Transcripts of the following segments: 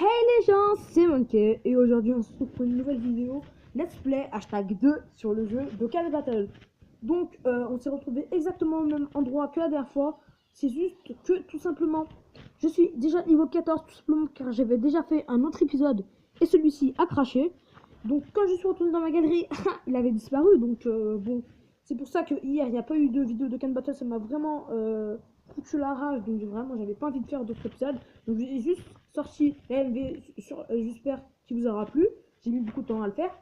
Hey les gens, c'est Monkey et aujourd'hui on se retrouve pour une nouvelle vidéo Let's Play #2 sur le jeu Dokkan Battle. Donc on s'est retrouvé exactement au même endroit que la dernière fois. C'est juste que tout simplement je suis déjà niveau 14 tout simplement car j'avais déjà fait un autre épisode et celui-ci a craché. Donc quand je suis retourné dans ma galerie, il avait disparu. Donc bon, c'est pour ça que hier il n'y a pas eu de vidéo de Dokkan Battle. Ça m'a vraiment foutu la rage. Donc vraiment j'avais pas envie de faire d'autres épisodes. Donc j'ai juste sorti la MV, j'espère qu'il vous aura plu. J'ai mis beaucoup de temps à le faire.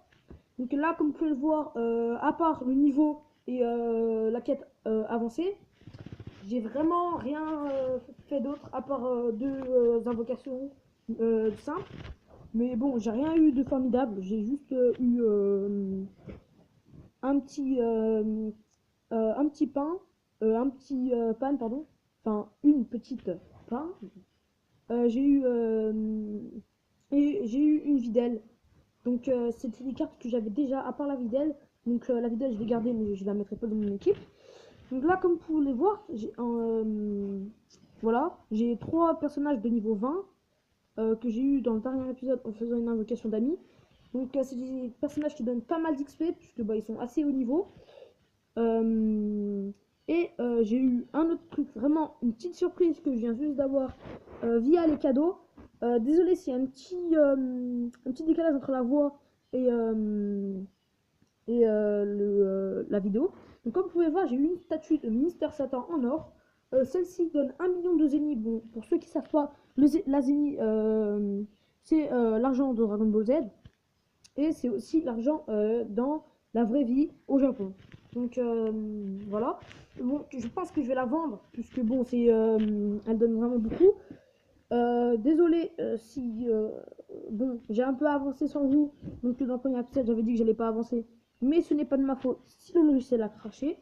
Donc là, comme vous pouvez le voir, à part le niveau et la quête avancée, j'ai vraiment rien fait d'autre à part deux invocations simples. Mais bon, j'ai rien eu de formidable. J'ai juste eu un petit pain, un petit pan, pardon. Enfin, une petite pain. J'ai eu une videlle. Donc c'était des cartes que j'avais déjà à part la videlle. Donc la videlle je l'ai gardée mais je la mettrai pas dans mon équipe. Donc là comme vous pouvez voir, voilà, j'ai 3 personnages de niveau 20 que j'ai eu dans le dernier épisode en faisant une invocation d'amis. Donc c'est des personnages qui donnent pas mal d'XP puisque bah, ils sont assez haut niveau. J'ai eu un autre truc, vraiment une petite surprise que je viens juste d'avoir via les cadeaux. Désolé s'il y a un petit décalage entre la voix et la vidéo. Donc comme vous pouvez voir, j'ai eu une statue de Mister Satan en or. Celle-ci donne 1 million de zénith. Bon, pour ceux qui ne savent pas, la zénith, c'est l'argent de Dragon Ball Z. Et c'est aussi l'argent dans la vraie vie au Japon. Donc voilà. Bon, je pense que je vais la vendre puisque bon, elle donne vraiment beaucoup. Désolé si bon, j'ai un peu avancé sans vous. Donc dans le premier épisode, j'avais dit que j'allais pas avancer, mais ce n'est pas de ma faute si le logiciel a craché.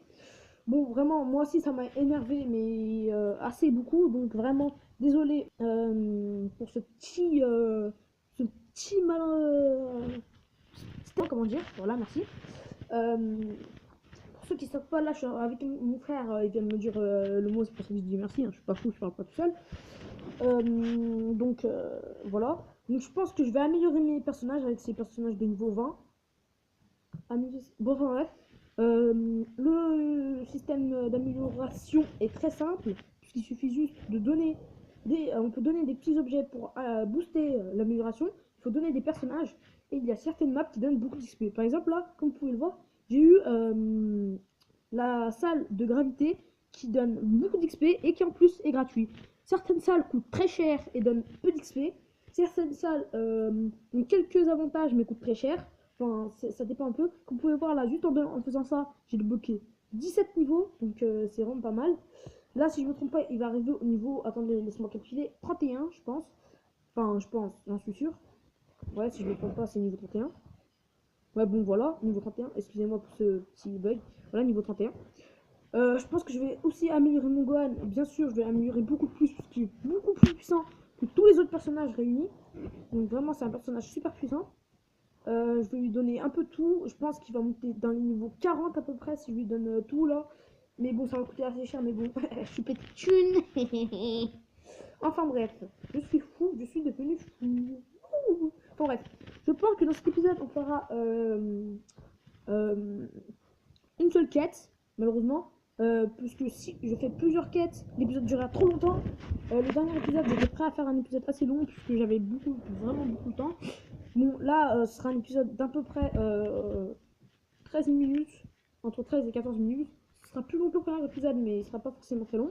Bon, vraiment, moi aussi ça m'a énervé, mais assez beaucoup. Donc vraiment, désolé pour ce petit mal. Comment dire, voilà, merci. Pour ceux qui ne savent pas, là je suis avec mon frère, il vient de me dire le mot, c'est pour ça que je dis merci, hein, je suis pas fou, je parle pas tout seul. Donc voilà. Donc je pense que je vais améliorer mes personnages avec ces personnages de niveau 20. Bon, enfin bref. Le système d'amélioration est très simple, puisqu'il suffit juste de donner on peut donner des petits objets pour booster l'amélioration. Il faut donner des personnages et il y a certaines maps qui donnent beaucoup d'XP. Par exemple là, comme vous pouvez le voir, j'ai eu la salle de gravité qui donne beaucoup d'XP et qui en plus est gratuit. Certaines salles coûtent très cher et donnent peu d'XP. Certaines salles ont quelques avantages mais coûtent très cher. Enfin, ça dépend un peu. Comme vous pouvez voir là, juste en faisant ça, j'ai débloqué 17 niveaux. Donc c'est vraiment pas mal. Là, si je me trompe pas, il va arriver au niveau, attendez, laisse-moi calculer, 31, je pense. Enfin, je pense, j'en suis sûr. Ouais, si je me trompe pas, c'est niveau 31. Ouais, bon, voilà, niveau 31. Excusez-moi pour ce petit bug. Voilà, niveau 31. Je pense que je vais aussi améliorer mon Gohan. Bien sûr, je vais améliorer beaucoup plus, parce qu'il est beaucoup plus puissant que tous les autres personnages réunis. Donc vraiment, c'est un personnage super puissant. Je vais lui donner un peu tout. Je pense qu'il va monter dans les niveaux 40 à peu près si je lui donne tout là. Mais bon, ça va coûter assez cher, mais bon, je suis petite thune. Enfin bref, je suis fou, je suis devenu fou. Enfin bref, je pense que dans cet épisode, on fera une seule quête, malheureusement. Puisque si je fais plusieurs quêtes, l'épisode durera trop longtemps. Le dernier épisode, j'étais prêt à faire un épisode assez long, puisque j'avais vraiment beaucoup de temps. Bon, là, ce sera un épisode d'à peu près 13 minutes, entre 13 et 14 minutes. Ce sera plus long que le premier épisode, mais il sera pas forcément très long.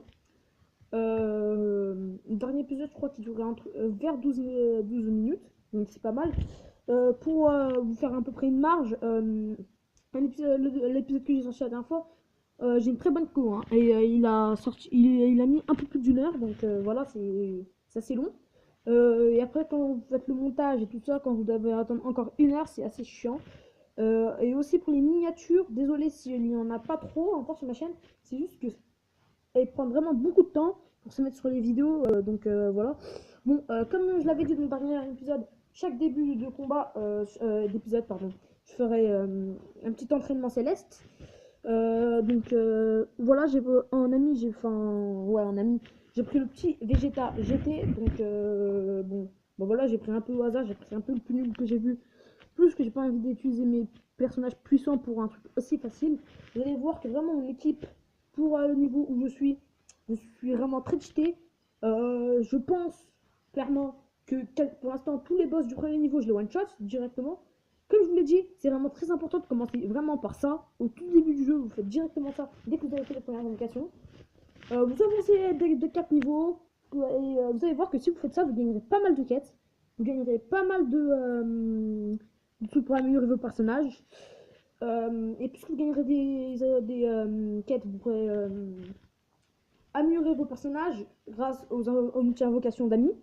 Le dernier épisode, je crois qu'il durait vers 12 minutes, donc c'est pas mal. Pour vous faire à peu près une marge, l'épisode que j'ai sorti la dernière fois, j'ai une très bonne co, hein, et il a mis un peu plus d'une heure, donc voilà, c'est assez long. Et après, quand vous faites le montage et tout ça, quand vous devez attendre encore une heure, c'est assez chiant. Et aussi pour les miniatures, désolé s'il n'y en a pas trop encore sur ma chaîne, c'est juste que elles prennent vraiment beaucoup de temps pour se mettre sur les vidéos, donc voilà. Bon, comme je l'avais dit dans le dernier épisode, chaque début de combat, d'épisode, pardon, je ferai un petit entraînement céleste. Donc voilà, j'ai en ami, j'ai pris le petit Vegeta GT, donc bon, Bon voilà, j'ai pris un peu au hasard, j'ai pris un peu le plus nul que j'ai vu. Plus que j'ai pas envie d'utiliser mes personnages puissants pour un truc aussi facile. Vous allez voir que vraiment mon équipe, pour le niveau où je suis vraiment très cheaté. Je pense clairement que pour l'instant tous les boss du premier niveau je les one shot directement. Comme je vous l'ai dit, c'est vraiment très important de commencer vraiment par ça. Au tout début du jeu, vous faites directement ça dès que vous avez fait les premières invocations. Vous avancez de 4 niveaux. Et vous allez voir que si vous faites ça, vous gagnerez pas mal de quêtes. Vous gagnerez pas mal de trucs pour améliorer vos personnages. Et puisque vous gagnerez des quêtes, vous pourrez améliorer vos personnages grâce aux multi-invocations d'amis.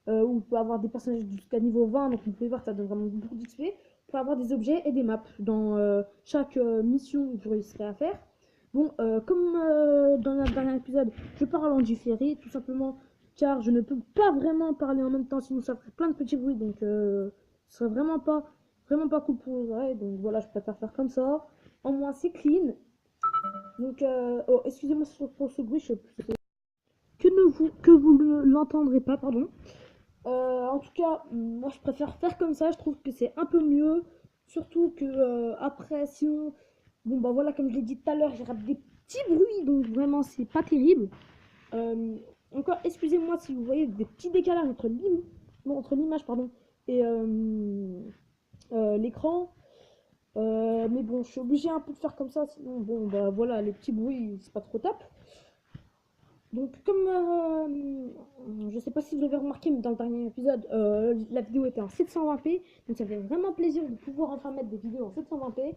Où vous pouvez avoir des personnages jusqu'à niveau 20, donc vous pouvez voir que ça donne vraiment beaucoup d'XP. Vous pouvez avoir des objets et des maps dans chaque mission que vous réussirez à faire. Bon, comme dans le dernier épisode, je parle en différé, tout simplement car je ne peux pas vraiment parler en même temps, sinon ça ferait plein de petits bruits, donc ce serait vraiment pas cool pour les oreilles, donc voilà, je préfère faire comme ça. En moins, c'est clean. Donc, oh, excusez-moi pour ce bruit, que vous ne l'entendrez pas, pardon. En tout cas, moi je préfère faire comme ça, je trouve que c'est un peu mieux. Surtout que après, sinon, bon bah voilà, comme je l'ai dit tout à l'heure, j'ai des petits bruits, donc vraiment c'est pas terrible. Euh, Encore, excusez-moi si vous voyez des petits décalages entre l'image pardon, et l'écran. Mais bon, je suis obligée un peu de faire comme ça, sinon bon bah voilà, les petits bruits, c'est pas trop top. Donc, comme je sais pas si vous avez remarqué, mais dans le dernier épisode, la vidéo était en 720p, donc ça fait vraiment plaisir de pouvoir enfin mettre des vidéos en 720p.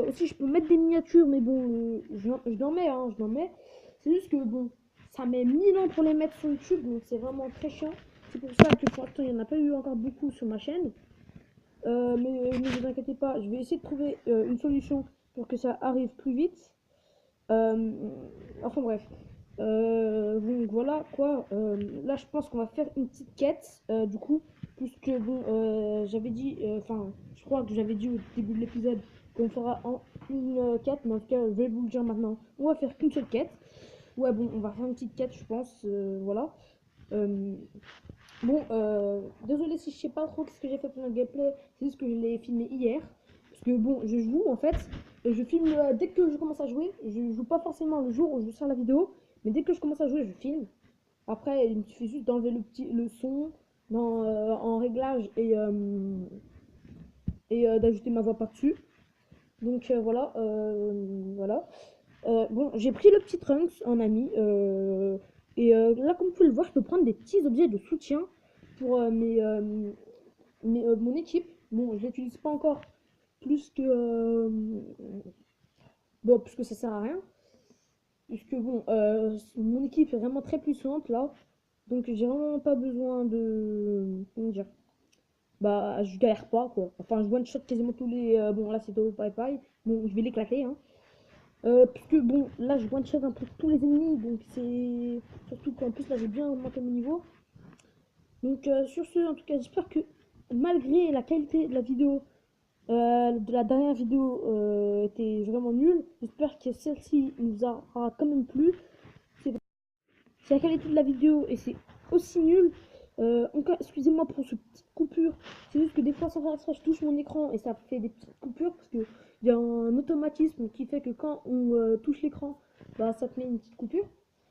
Aussi, je peux mettre des miniatures, mais bon, je n'en mets, hein, je n'en mets. C'est juste que bon, ça met 1000 ans pour les mettre sur YouTube, donc c'est vraiment très chiant. C'est pour ça que pour l'instant, il n'y en a pas eu encore beaucoup sur ma chaîne. Mais ne vous inquiétez pas, je vais essayer de trouver une solution pour que ça arrive plus vite. Euh, enfin bref. Donc voilà quoi. Là, je pense qu'on va faire une petite quête. Du coup, puisque bon, j'avais dit, enfin, je crois que j'avais dit au début de l'épisode qu'on fera une quête, mais en tout cas, je vais vous le dire maintenant. On va faire qu'une seule quête. Ouais, bon, on va faire une petite quête, je pense. Voilà. Euh, Bon, désolé si je sais pas trop ce que j'ai fait pour le gameplay, c'est juste que je l'ai filmé hier. Parce que bon, je joue en fait, et je filme dès que je commence à jouer. Je joue pas forcément le jour où je sors la vidéo, mais dès que je commence à jouer, je filme. Après, il me suffit juste d'enlever le son en réglage et d'ajouter ma voix par-dessus. Donc voilà, voilà. Bon, j'ai pris le petit Trunks en ami. Là, comme vous pouvez le voir, je peux prendre des petits objets de soutien pour mon équipe. Bon, je l'utilise pas encore plus que. Bon, puisque ça sert à rien. Puisque bon, mon équipe est vraiment très puissante là. Donc j'ai vraiment pas besoin de. Comment dire? Bah, je galère pas quoi. Enfin, je one shot quasiment tous les. Bon, là c'est au bye bye. Bon, je vais l'éclater, hein. Puisque bon, là je one shot un peu tous les ennemis. Donc c'est. Surtout qu'en plus là j'ai bien augmenté mon niveau. Donc sur ce, en tout cas, j'espère que malgré la qualité de la vidéo, de la dernière vidéo était vraiment nulle, j'espère que celle-ci nous aura quand même plu. Si la qualité de la vidéo et c'est aussi nul, encore excusez-moi pour cette petite coupure, c'est juste que des fois sans faire exprès je touche mon écran et ça fait des petites coupures parce que il y a un automatisme qui fait que quand on touche l'écran, bah ça te met une petite coupure.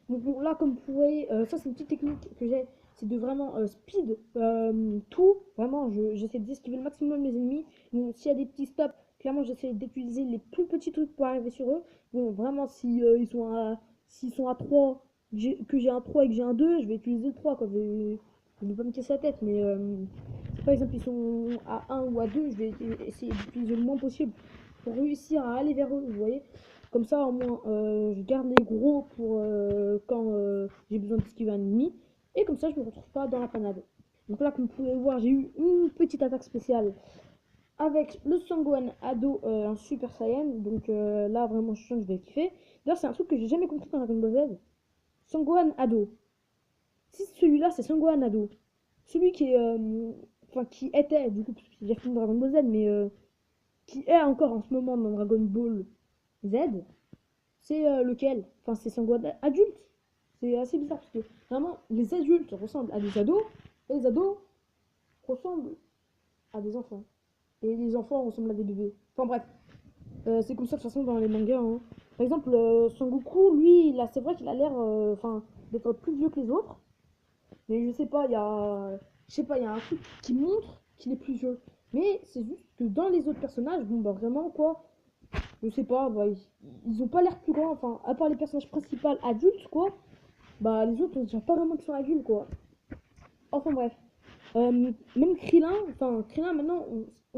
Donc bon, là comme vous voyez, ça c'est une petite technique que j'ai, c'est de vraiment speed tout, vraiment j'essaie d'esquiver le maximum les ennemis. Bon, s'il y a des petits stops, clairement j'essaie d'utiliser les plus petits trucs pour arriver sur eux. Bon, vraiment si s'ils sont à 3 que j'ai un 3 et que j'ai un 2 je vais utiliser le 3 quoi. Je vais pas me casser la tête, mais si par exemple ils sont à un ou à 2 je vais essayer d'utiliser le moins possible pour réussir à aller vers eux, vous voyez. Comme ça, au moins, je garde les gros pour quand j'ai besoin d'esquiver un ennemi. Et comme ça, je me retrouve pas dans la panade. Donc là, comme vous pouvez voir, j'ai eu une petite attaque spéciale avec le Sangohan Ado en Super Saiyan. Donc là, vraiment, je sens que je vais kiffer. D'ailleurs, c'est un truc que j'ai jamais compris dans Dragon Ball Z. Sangohan Ado. Si celui-là, c'est Sangohan Ado. Celui qui est. Enfin, qui était, du coup, parce que j'ai fini Dragon Ball Z, mais qui est encore en ce moment dans Dragon Ball Z, c'est lequel? Enfin, c'est Sangohan adulte. C'est assez bizarre parce que vraiment, les adultes ressemblent à des ados, et les ados ressemblent à des enfants. Et les enfants ressemblent à des bébés. Enfin bref, c'est comme ça de toute façon dans les mangas, hein. Par exemple, Son Goku, lui, là, c'est vrai qu'il a l'air d'être plus vieux que les autres. Mais je sais pas, il y a un truc qui montre qu'il est plus vieux. Mais c'est juste que dans les autres personnages, bon bah vraiment quoi, je sais pas, bah, ils ont pas l'air plus grands, enfin, à part les personnages principaux adultes quoi, bah les autres on dirait pas vraiment qu'ils sont adultes quoi. Enfin bref. Même Krillin, enfin Krillin maintenant,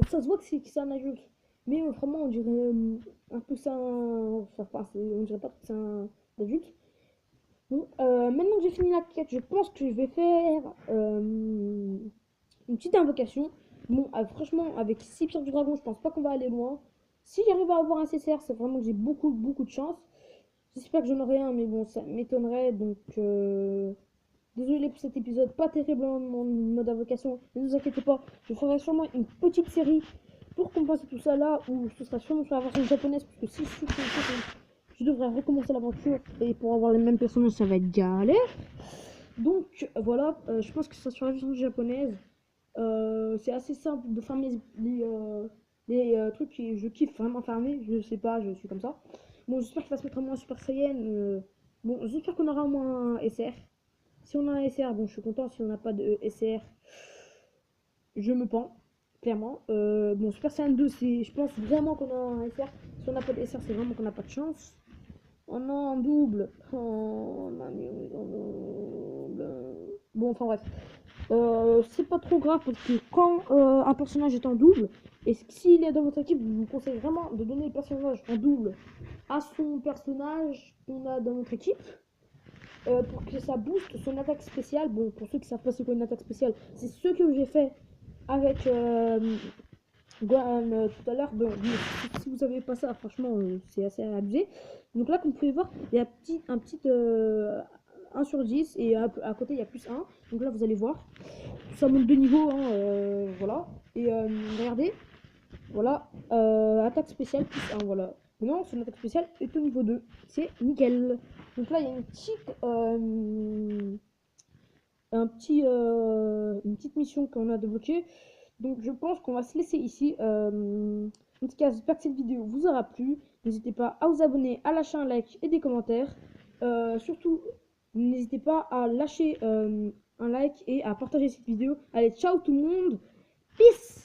ça se voit que c'est un adulte. Mais vraiment on dirait un peu que c'est un. Enfin, on dirait pas que c'est un adulte. Bon, maintenant que j'ai fini la quête, je pense que je vais faire une petite invocation. Bon, franchement, avec 6 pierres du dragon, je pense pas qu'on va aller loin. Si j'arrive à avoir un CCR, c'est vraiment que j'ai beaucoup, beaucoup de chance. J'espère que j'en aurai un, mais bon, ça m'étonnerait. Donc, désolé pour cet épisode, pas terrible en mode invocation. Ne vous inquiétez pas, je ferai sûrement une petite série pour compenser tout ça là, où ce sera sûrement sur la version japonaise, parce que si je devrais recommencer l'aventure, et pour avoir les mêmes personnages, ça va être galère. Donc voilà, je pense que ce sera sur la version japonaise. C'est assez simple de farmer les trucs que je kiffe vraiment farmer. Je sais pas, je suis comme ça. Bon, j'espère qu'il va se mettre à moins Super Saiyan. Bon, j'espère qu'on aura au moins un SR. Si on a un SR, bon, je suis content. Si on n'a pas de SR, je me pends, clairement. Bon, Super Saiyan 2, je pense vraiment qu'on a un SR. Si on n'a pas de SR, c'est vraiment qu'on n'a pas de chance. Oh non, en double. Oh, on a mis en double. Bon, enfin bref. C'est pas trop grave parce que quand un personnage est en double, et s'il est dans votre équipe, je vous conseille vraiment de donner le personnage en double à son personnage qu'on a dans notre équipe pour que ça booste son attaque spéciale. Bon, pour ceux qui savent pas c'est quoi une attaque spéciale, c'est ce que j'ai fait avec Gohan tout à l'heure. Bon, si vous savez pas ça, franchement, c'est assez abusé. Donc là, comme vous pouvez voir, il y a un petit 1 sur 10 et à côté il y a plus 1. Donc là, vous allez voir. Ça monte de niveau, hein, voilà. Et regardez, voilà, attaque spéciale plus 1, voilà. Maintenant, son attaque spéciale est au niveau 2. C'est nickel. Donc là, il y a une petite mission qu'on a débloquée. Donc je pense qu'on va se laisser ici. En tout cas, j'espère que cette vidéo vous aura plu. N'hésitez pas à vous abonner, à lâcher un like et des commentaires. Surtout, n'hésitez pas à lâcher un like et à partager cette vidéo. Allez, ciao tout le monde. Peace!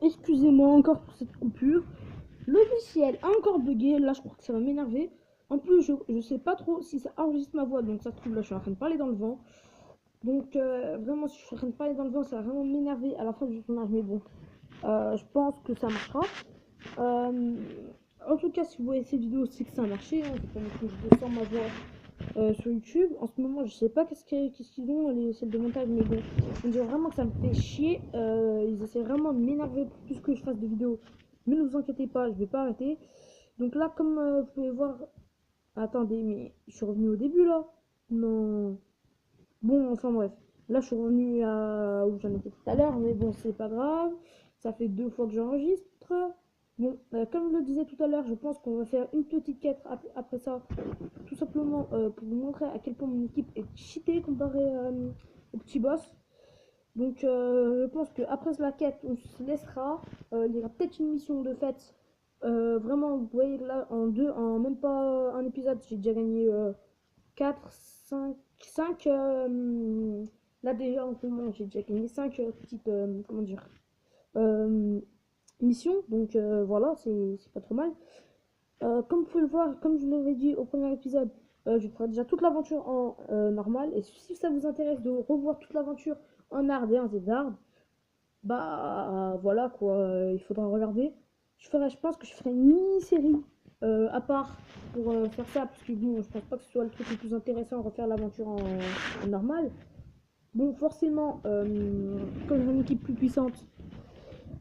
Excusez-moi encore pour cette coupure. Le logiciel a encore bugué. Là, je crois que ça va m'énerver. En plus, je sais pas trop si ça enregistre ma voix. Donc, ça se trouve, là, je suis en train de parler dans le vent. Donc, vraiment, si je suis en train de parler dans le vent, ça va vraiment m'énerver à la fin du tournage. Mais bon, je pense que ça marchera. En tout cas, si vous voyez ces vidéos, c'est que ça a marché. Hein. J'ai pas mis plus de 200 ma voix sur YouTube. En ce moment, je sais pas qu'est-ce qu'ils ont, les celles de montage, mais bon, on dirait vraiment que ça me fait chier. Ils essaient vraiment de m'énerver pour plus que je fasse de vidéos. Mais ne vous inquiétez pas, je vais pas arrêter. Donc là, comme vous pouvez voir, attendez, mais je suis revenu au début là. Non. Bon, enfin bref. Là, je suis revenu à où j'en étais tout à l'heure, mais bon, c'est pas grave. Ça fait 2 fois que j'enregistre. Bon, comme je le disais tout à l'heure, je pense qu'on va faire une petite quête après ça. Tout simplement pour vous montrer à quel point mon équipe est cheatée comparé au petit boss. Donc, je pense qu'après la quête, on se laissera. Il y aura peut-être une mission de fête. Vraiment, vous voyez là, en même pas un épisode, j'ai déjà gagné 4, 5. Là, déjà, en ce moment, j'ai déjà gagné 5 petites. Comment dire euh, missions. Donc, voilà, c'est pas trop mal. Comme vous pouvez le voir, comme je l'avais dit au premier épisode, je ferai déjà toute l'aventure en normal. Et si ça vous intéresse de revoir toute l'aventure en hard et en zard, bah voilà quoi, il faudra regarder. Je pense que je ferai une mini-série à part pour faire ça, parce que bon, je pense pas que ce soit le truc le plus intéressant, refaire l'aventure en normal. Bon, forcément, comme j'ai une équipe plus puissante,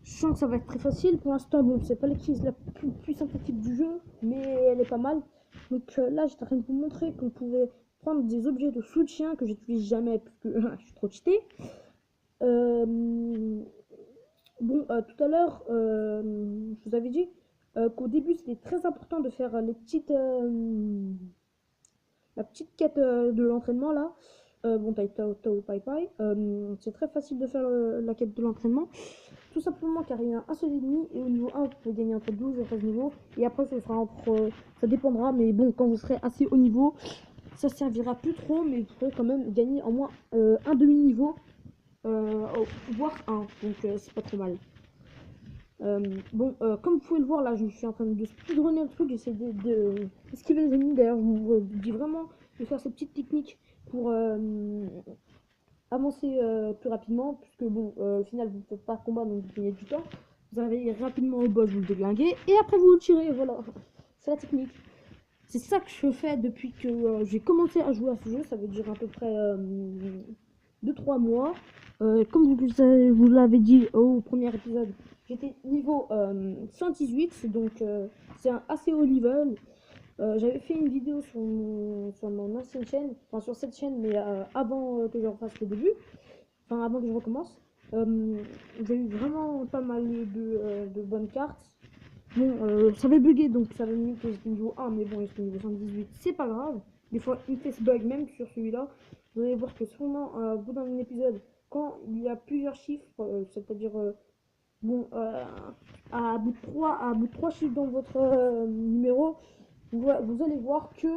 je sens que ça va être très facile. Pour l'instant, bon, c'est pas l'équipe la plus puissante équipe du jeu, mais elle est pas mal. Donc là, j'étais en train de vous montrer qu'on pouvait prendre des objets de soutien que j'utilise jamais parce que je suis trop cheaté. Bon, tout à l'heure, je vous avais dit qu'au début, c'était très important de faire la petite quête de l'entraînement là. Bon, Tao Tao Pai Pai. C'est très facile de faire la quête de l'entraînement. Tout simplement car il y a un seul ennemi et au niveau 1 vous pouvez gagner entre 12 et 13 niveaux et après ce sera ça dépendra mais bon quand vous serez assez haut niveau ça servira plus trop mais vous pourrez quand même gagner au moins un demi-niveau voire un donc c'est pas trop mal. Bon comme vous pouvez le voir là je suis en train de speedrunner le truc, j'essaie de esquiver les ennemis. D'ailleurs je vous dis vraiment de faire cette petite technique pour avancer plus rapidement, puisque bon, au final, vous ne faites pas combat, donc vous gagnez du temps. Vous arrivez rapidement au boss, vous le déglinguez, et après vous le tirez, voilà. C'est la technique. C'est ça que je fais depuis que j'ai commencé à jouer à ce jeu, ça veut dire à peu près 2-3 mois. Comme vous l'avez dit au premier épisode, j'étais niveau 118, donc c'est un assez haut level. J'avais fait une vidéo sur mon ancienne chaîne, enfin sur cette chaîne, mais avant que je refasse le début, enfin avant que je recommence. J'ai eu vraiment pas mal de bonnes cartes. Bon, ça avait bugué, donc ça avait mis que j'étais niveau 1, mais bon, j'étais niveau 118, c'est pas grave. Des fois, il fait ce bug même sur celui-là. Vous allez voir que sûrement, au bout d'un épisode, quand il y a plusieurs chiffres, c'est-à-dire, bon, à bout de 3 chiffres dans votre numéro, vous allez voir que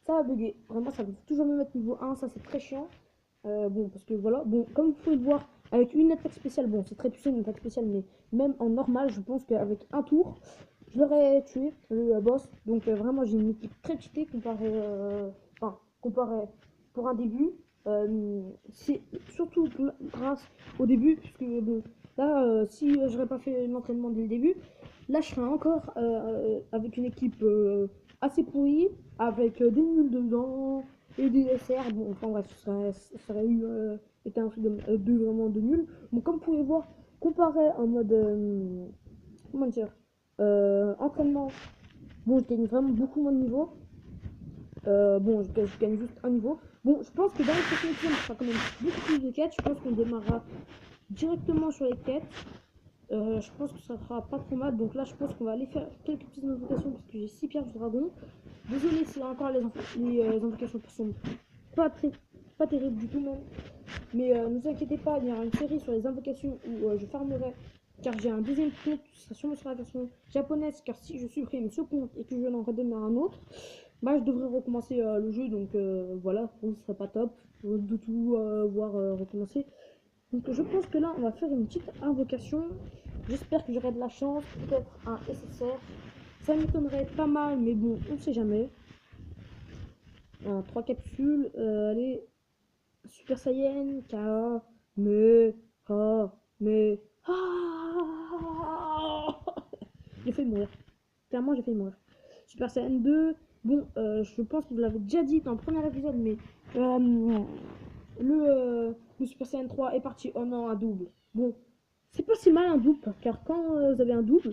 ça va bugger. Vraiment, ça va toujours me mettre niveau 1, ça c'est très chiant. Bon, parce que voilà, bon, comme vous pouvez le voir, avec une attaque spéciale, bon, c'est très puissant une attaque spéciale, mais même en normal, je pense qu'avec un tour, je l'aurais tué, le boss. Donc vraiment, j'ai une équipe très cheatée comparé pour un début. C'est surtout grâce au début, puisque bon, là, si j'aurais pas fait l'entraînement dès le début, là, je serais encore avec une équipe assez pourrie, avec des nuls dedans et des SR. Bon, enfin bref, ça aurait été un truc vraiment de nul. Donc, comme vous pouvez voir, comparé en mode comment dire, entraînement, bon, je gagne vraiment beaucoup moins de niveau. Bon, je gagne juste un niveau. Bon, je pense que dans les prochaines semaines, on fera quand même beaucoup plus de quêtes. Je pense qu'on démarrera directement sur les quêtes. Je pense que ça sera pas trop mal. Donc là, je pense qu'on va aller faire quelques petites invocations parce que j'ai 6 pierres de dragon. Désolé si encore les invocations sont pas très pas terribles du tout même. Mais ne vous inquiétez pas, il y aura une série sur les invocations où je farmerai. Car j'ai un deuxième compte, ce sera sûrement sur la version japonaise. Car si je supprime ce compte et que je n'en redémarre un autre, bah je devrais recommencer le jeu. Donc voilà, pour vous ce serait pas top de tout voir recommencer. Donc je pense que là, on va faire une petite invocation. J'espère que j'aurai de la chance, peut-être un SSR. Ça m'étonnerait pas mal, mais bon, on sait jamais. 3 capsules, allez, Super Saiyan, K, mais, ah, mais, ah, j'ai failli mourir. Clairement, j'ai failli mourir. Super Saiyan 2, bon, je pense que vous l'avez déjà dit dans le premier épisode, mais le Super Saiyan 3 est parti en un double. Bon, c'est pas si mal un double, car quand vous avez un double,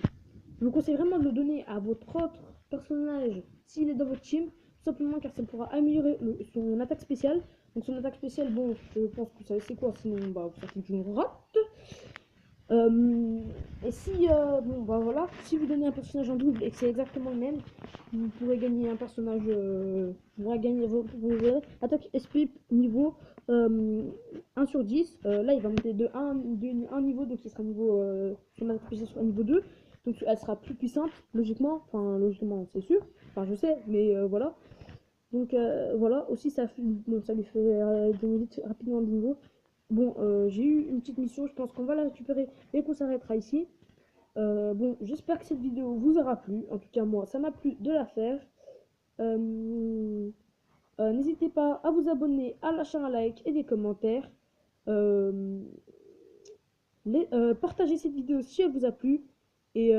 je vous conseille vraiment de le donner à votre autre personnage s'il est dans votre team, tout simplement car ça pourra améliorer son attaque spéciale. Donc son attaque spéciale, bon, je pense que vous savez c'est quoi, sinon bah, vous savez que je me rate. Et si, bon bah voilà, si vous donnez un personnage en double et que c'est exactement le même, vous pourrez gagner un personnage, vous pourrez gagner vos attaque SP niveau 1 sur 10. Là il va monter de 1 niveau, donc il sera niveau, son attaque spéciale sera niveau 2. Donc elle sera plus puissante, logiquement, enfin logiquement c'est sûr, enfin je sais, mais voilà. Donc voilà, aussi ça, bon, ça lui fait gagner vite rapidement de niveau. Bon, j'ai eu une petite mission, je pense qu'on va la récupérer et qu'on s'arrêtera ici. Bon, j'espère que cette vidéo vous aura plu. En tout cas, moi, ça m'a plu de la faire. N'hésitez pas à vous abonner, à lâcher un like et des commentaires. Partagez cette vidéo si elle vous a plu. Et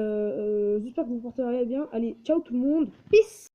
j'espère que vous porterez bien. Allez, ciao tout le monde. Peace!